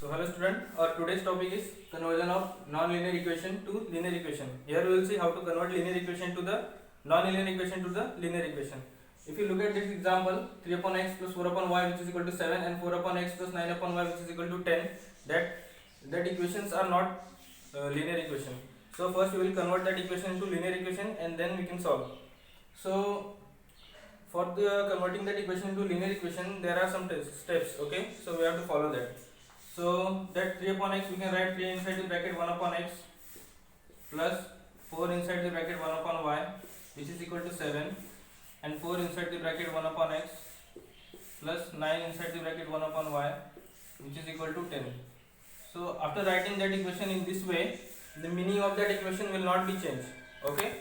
So hello student, our today's topic is conversion of non-linear equation to linear equation. Here we will see how to convert linear equation to the non-linear equation to the linear equation. If you look at this example, 3 upon x plus 4 upon y which is equal to 7 and 4 upon x plus 9 upon y which is equal to 10, that equations are not linear equation. So first we will convert that equation into linear equation and then we can solve. So for the converting that equation into linear equation there are some steps, okay, so we have to follow that. So that 3 upon x we can write 3 inside the bracket 1 upon x plus 4 inside the bracket 1 upon y which is equal to 7 and 4 inside the bracket 1 upon x plus 9 inside the bracket 1 upon y which is equal to 10. So after writing that equation in this way, the meaning of that equation will not be changed, okay.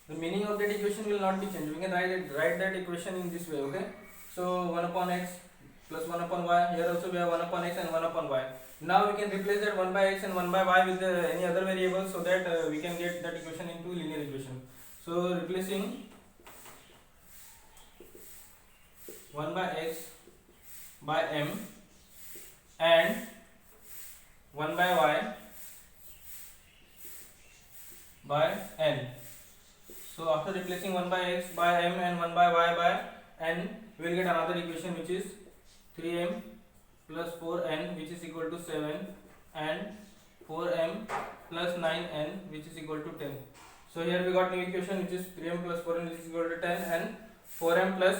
The meaning of that equation will not be changed. We can write that equation in this way, okay. So 1 upon x plus 1 upon y. Here also we have 1 upon x and 1 upon y. Now we can replace that 1 by x and 1 by y with any other variable so that we can get that equation into linear equation. So replacing 1 by x by m and 1 by y by n. So after replacing 1 by x by m and 1 by y by n, we will get another equation which is 3m plus 4n which is equal to 7 and 4m plus 9n which is equal to 10. So here we got new equation which is 3m plus 4n which is equal to 10 and 4m plus.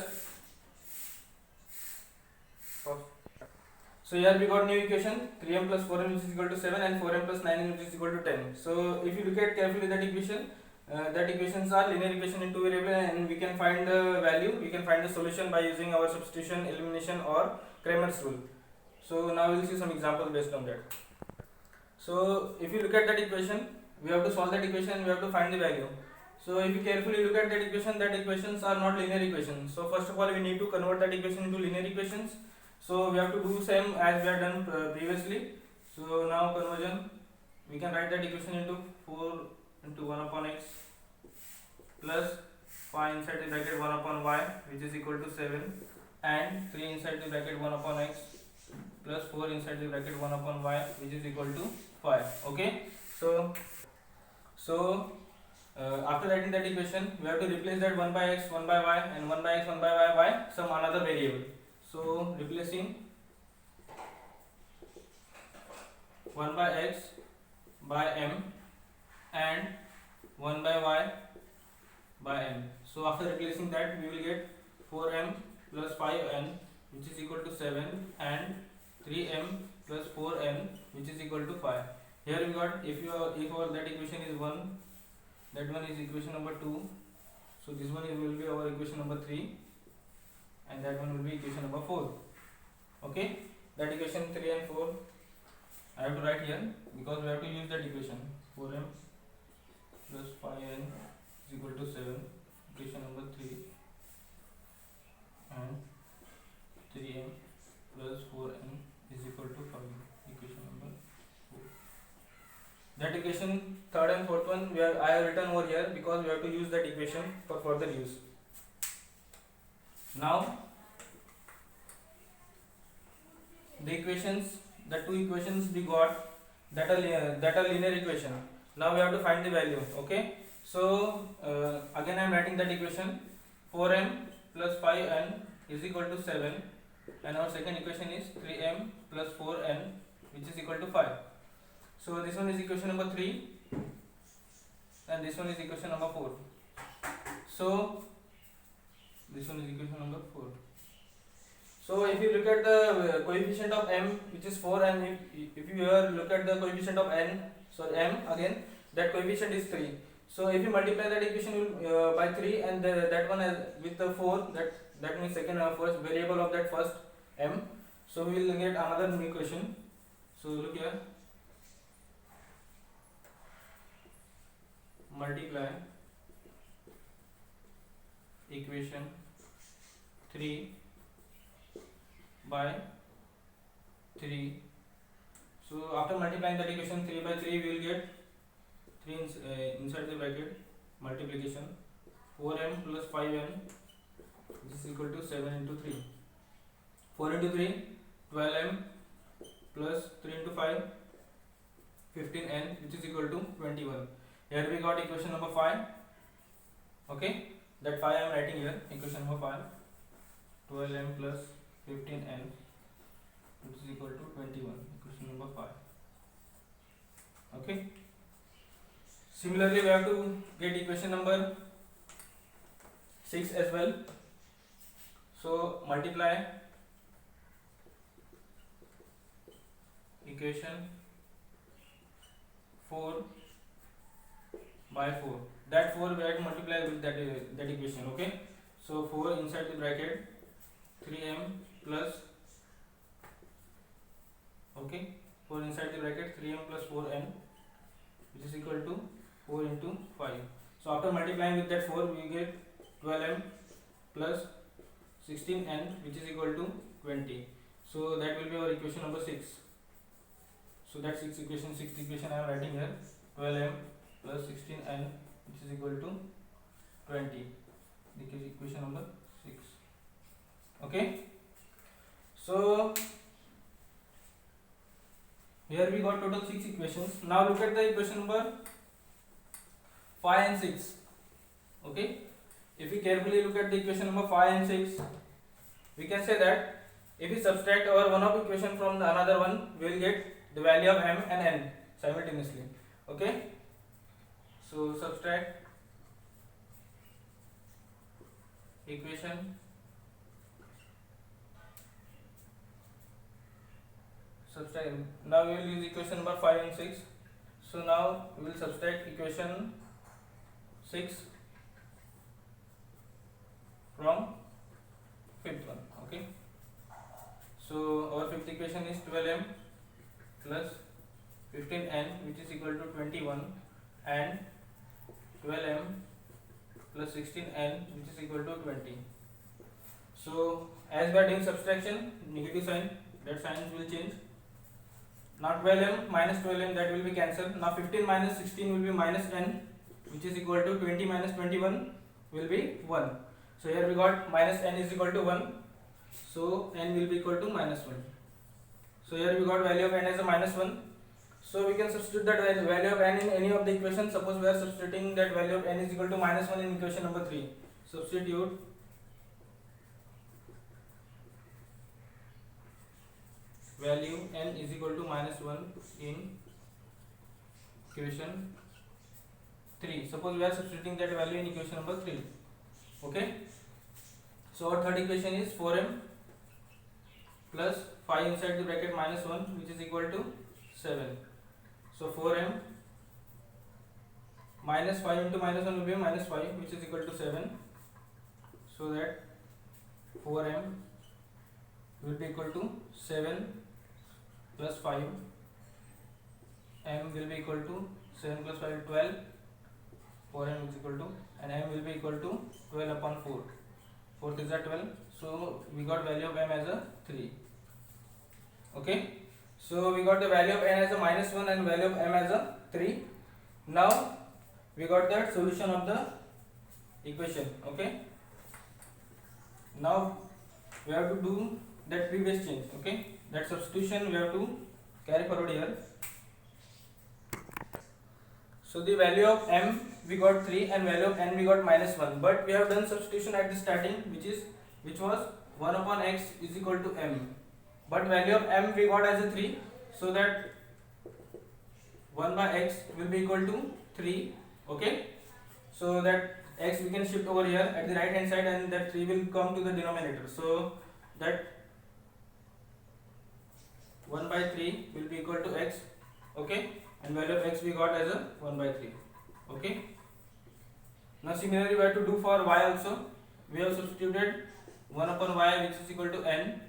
So here we got new equation 3m plus 4n which is equal to 7 and 4m plus 9n which is equal to 10. So if you look at carefully that equation, that equations are linear equation in two variable and we can find the value, we can find the solution by using our substitution, elimination or Cramer's rule. So now we will see some examples based on that. So if you look at that equation, we have to solve that equation and we have to find the value. So if you carefully look at that equations are not linear equations. So first of all we need to convert that equation into linear equations. So we have to do same as we have done previously. So now conversion, we can write that equation into 4 into 1 upon x plus 5 inside the bracket 1 upon y which is equal to 7 and 3 inside the bracket 1 upon x plus 4 inside the bracket 1 upon y which is equal to 5. Okay, so after writing that equation we have to replace that 1 by x 1 by y and 1 by x 1 by y by some another variable. So replacing 1 by x by m and 1 by y by n. So after replacing that we will get 4m plus 5n which is equal to 7 and 3m plus 4n which is equal to 5. Here we got if our that equation is 1, that one is equation number 2. So this one will be our equation number 3 and that one will be equation number 4. Okay, that equation 3 and 4 I have to write here because we have to use that equation. 4m plus 5n is equal to 7, equation number 3, and 3m plus 4n is equal to 5, equation number 4. That equation third and fourth one I have written over here because we have to use that equation for further use. Now the two equations we got that are linear equation. Now we have to find the value. Okay, so again I am writing that equation 4m plus 5n is equal to 7 and our second equation is 3m plus 4n which is equal to 5. So this one is equation number 3 and this one is equation number 4. So this one is equation number 4. So if you look at the coefficient of m which is 4 and if you look at the coefficient of m again, that coefficient is 3. So if you multiply that equation by 3 and that one with the 4, that means second first variable of that first m. So we will get another new equation. So look here, multiply equation 3 by 3. So after multiplying that equation 3 by 3 we will get 3 inside the bracket multiplication 4m plus 5n which is equal to 7 into 3. 4 into 3 12m plus 3 into 5 15n which is equal to 21. Here we got equation number 5. Okay, that 5 I am writing here, equation number 5, 12m plus 15n which is equal to 21, equation number 5. Okay, similarly we have to get equation number 6 as well. So multiply equation 4 by 4. That 4 we have to multiply with that equation. Okay, so 4 inside the bracket 3m plus, okay, 4 inside the bracket 3m plus 4n which is equal to 4 into 5. So after multiplying with that 4 we get 12m plus 16n which is equal to 20. So that will be our equation number 6. So that 6th equation I am writing here, 12m plus 16n which is equal to 20. This is equation number 6. Okay, so here we got total 6 equations. Now look at the equation number 5 and 6. Okay, if we carefully look at the equation number 5 and 6, we can say that if we subtract our one of equation from the another one, we will get the value of m and n simultaneously. Okay, so subtract equation now we will use equation number 5 and 6. So now we will subtract equation 6 from fifth one. Okay, so our fifth equation is 12m plus 15n which is equal to 21 and 12m plus 16n which is equal to 20. So as we are doing subtraction, negative sign, that sign will change. Now 12m minus 12m, that will be cancelled. Now 15 minus 16 will be minus n which is equal to 20 minus 21 will be 1. So here we got minus n is equal to 1. So n will be equal to minus 1. So here we got value of n as a minus 1. So we can substitute that value of n in any of the equations. Suppose we are substituting that value of n is equal to minus 1 in equation number 3. Substitute value n is equal to minus 1 in equation 3. Suppose we are substituting that value in equation number 3. Okay, so our third equation is 4m plus 5 inside the bracket minus 1 which is equal to 7. So 4m minus 5 into minus 1 will be minus 5 which is equal to 7. So that 4m will be equal to 7 plus 5, m will be equal to 7 plus 5 12, 4m is equal to, and m will be equal to 12 upon 4. 4 is a 12. So we got value of m as a 3. Okay, so we got the value of n as a minus 1 and value of m as a 3. Now we got the solution of the equation. Okay, now we have to do that previous change. Okay, that substitution we have to carry forward here. So the value of m we got 3 and value of n we got minus 1, but we have done substitution at the starting which was 1 upon x is equal to m, but value of m we got as a 3, so that 1 by x will be equal to 3. Okay, so that x we can shift over here at the right hand side and that 3 will come to the denominator, so that 1 by 3 will be equal to x. Okay, and value of x we got as a 1 by 3. Okay, now similarly we have to do for y also. We have substituted 1 upon y which is equal to n.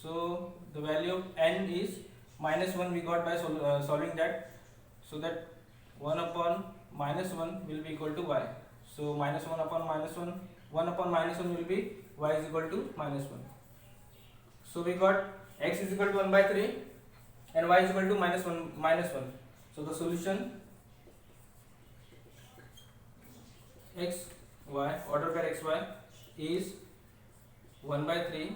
So the value of n is minus 1 we got by solving that, so that 1 upon minus 1 will be equal to y. So minus 1 upon minus 1, 1 upon minus 1 will be y is equal to minus 1. So we got x is equal to 1 by 3 and y is equal to minus 1. So the solution x y, order pair x y is 1 by 3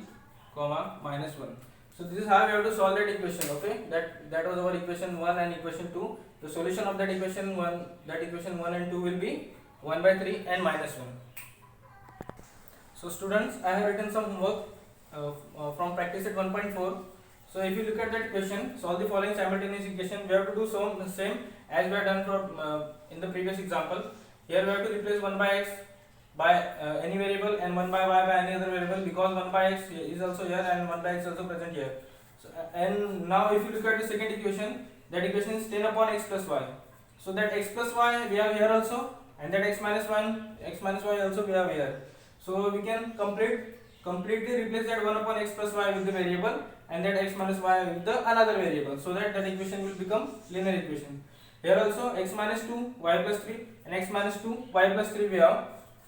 comma minus 1. So this is how we have to solve that equation. Okay, that was our equation 1 and equation 2. The solution of that equation 1 and 2 will be 1 by 3 and minus 1. So students, I have written some homework from practice at 1.4. So if you look at that equation, solve the following simultaneous equation. We have to do the same as we have done in the previous example. Here we have to replace 1 by x by any variable and 1 by y by any other variable, because 1 by x is also here and 1 by x is also present here. So, and now if you look at the second equation, that equation is 10 upon x plus y. So that x plus y we have here also, and that x minus y also we have here. So we can completely replace that 1 upon x plus y with the variable and that x minus y with the another variable, so that equation will become linear equation. Here also x minus 2 y plus 3 and x minus 2 y plus 3 we have.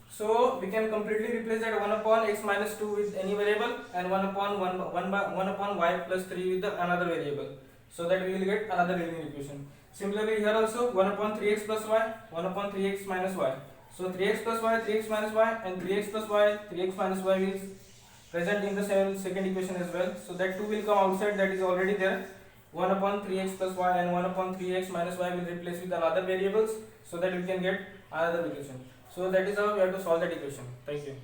So we can completely replace that 1 upon x minus 2 with any variable and 1 upon y plus 3 with the another variable, so that we will get another linear equation. Similarly here also 1 upon 3x plus y, 1 upon 3x minus y. So 3x plus y, 3x minus y, and 3x plus y, 3x minus y is present in the second equation as well. So that 2 will come outside, that is already there. 1 upon 3x plus y and 1 upon 3x minus y will replace with another variables, so that we can get another equation. So that is how we have to solve that equation. Thank you.